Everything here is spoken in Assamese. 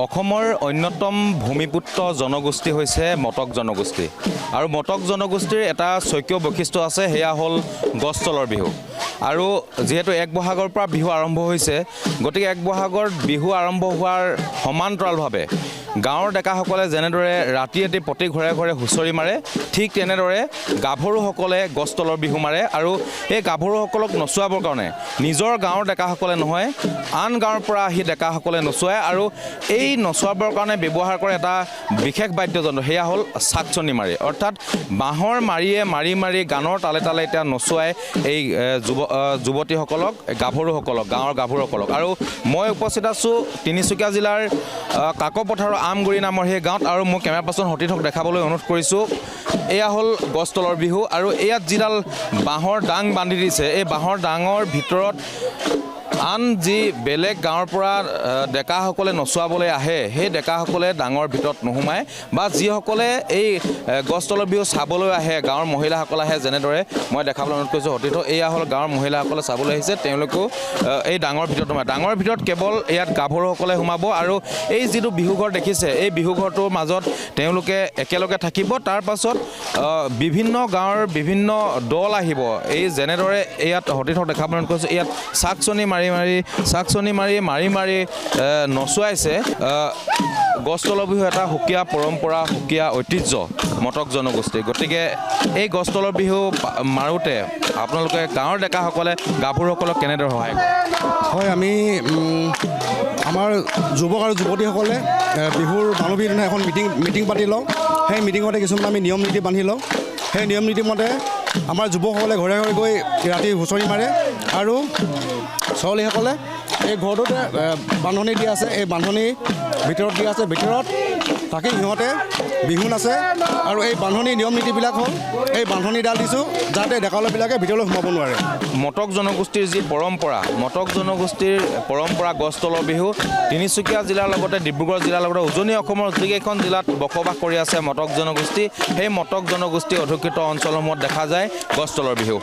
অসমৰ অন্যতম ভূমিপুত্ৰ জনগোষ্ঠী হৈছে মটক জনগোষ্ঠী আৰু মটক জনগোষ্ঠীৰ এটা স্বকীয় বৈশিষ্ট্য আছে, সেয়া হ'ল গছ তলৰ বিহু। আৰু যেহেতু এক বহাগৰ পৰা বিহু আৰম্ভ হৈছে, গতিকে এক বহাগৰ বিহু আৰম্ভ হোৱাৰ সমান্তৰালভাৱে গাঁৱৰ ডেকাসকলে যেনেদৰে ৰাতি ৰাতি প্ৰতি ঘৰে ঘৰে হুঁচৰি মাৰে, ঠিক তেনেদৰে গাভৰুসকলে গছ তলৰ বিহু মাৰে। আৰু এই গাভৰুসকলক নচুৱাবৰ কাৰণে নিজৰ গাঁৱৰ ডেকাসকলে নহয়, আন গাঁৱৰ পৰা আহি ডেকাসকলে নচুৱায়। আৰু এই নচুৱাবৰ কাৰণে ব্যৱহাৰ কৰে এটা বিশেষ বাদ্যযন্ত্ৰ, সেয়া হ'ল চাকচনি মাৰি, অৰ্থাৎ বাঁহৰ মাৰিয়ে মাৰি মাৰি গানৰ তালে তালে এতিয়া নচুৱাই এই যুৱতীসকলক, গাভৰুসকলক, গাঁৱৰ গাভৰুসকলক। আৰু মই উপস্থিত আছোঁ তিনিচুকীয়া জিলাৰ কাকপথাৰৰ আমগুৰি নামৰ সেই গাঁৱত, আৰু মোৰ কেমেৰা পাৰ্চন সতীৰ্থক দেখাবলৈ অনুৰোধ কৰিছোঁ। এয়া হ'ল গছ তলৰ বিহু, আৰু ইয়াত যিডাল বাঁহৰ ডাং বান্ধি দিছে, এই বাঁহৰ ডাঙৰ ভিতৰত আন যি বেলেগ গাঁৱৰ পৰা ডেকাসকলে নচুৱাবলৈ আহে, সেই ডেকাসকলে ডাঙৰ ভিতৰত নোসোমায়, বা যিসকলে এই গছ তলৰ বিহু চাবলৈ আহে, গাঁৱৰ মহিলাসকল আহে, যেনেদৰে মই দেখাবলৈ অনুৰোধ কৰিছোঁ সতীৰ্থ, এয়া হ'ল গাঁৱৰ মহিলাসকলে চাবলৈ আহিছে, তেওঁলোকেও এই ডাঙৰ ভিতৰত সোমায়। ডাঙৰ ভিতৰত কেৱল ইয়াত গাভৰুসকলে সোমাব, আৰু এই যিটো বিহুঘৰ দেখিছে, এই বিহুঘৰটোৰ মাজত তেওঁলোকে একেলগে থাকিব। তাৰ পাছত বিভিন্ন গাঁৱৰ বিভিন্ন দল আহিব, এই যেনেদৰে ইয়াত সতীৰ্থক দেখাবলৈ অনুৰোধ কৰিছোঁ, ইয়াত চাকচনি মাৰি মাৰি নচুৱাইছে। গছ তলৰ বিহু এটা সুকীয়া পৰম্পৰা, সুকীয়া ঐতিহ্য মটক জনগোষ্ঠী। গতিকে এই গছ তলৰ বিহু মাৰোঁতে আপোনালোকে গাঁৱৰ ডেকাসকলে গাভৰুসকলক কেনেদৰে সহায় কৰে? হয়, আমি আমাৰ যুৱক আৰু যুৱতীসকলে বিহুৰ মানুহ দিনা এখন মিটিং পাতি লওঁ। সেই মিটিঙতে কিছুমান আমি নিয়ম নীতি বান্ধি লওঁ। সেই নিয়ম নীতিমতে আমাৰ যুৱকসকলে ঘৰে ঘৰে গৈ ৰাতি হুঁচৰি মাৰে, আৰু ছোৱালীসকলে এই ঘৰটোতে বান্ধনি দিয়া আছে, এই বান্ধনি ভিতৰত দিয়া আছে, ভিতৰত থাকি সিহঁতে বিহু নাচে। আৰু এই বান্ধনি নিয়ম নীতিবিলাক হ'ল, এই বান্ধনিডাল দিছোঁ যাতে ডেকালবিলাকে ভিতৰলৈ সোমাব নোৱাৰে। মটক জনগোষ্ঠীৰ যি পৰম্পৰা, মটক জনগোষ্ঠীৰ পৰম্পৰা গছ তলৰ বিহু তিনিচুকীয়া জিলাৰ লগতে ডিব্ৰুগড় জিলাৰ লগতে উজনি অসমৰ যিকেইখন জিলাত বসবাস কৰি আছে মটক জনগোষ্ঠী, সেই মটক জনগোষ্ঠী অধ্যুষিত অঞ্চলসমূহত দেখা যায় গছ তলৰ বিহু।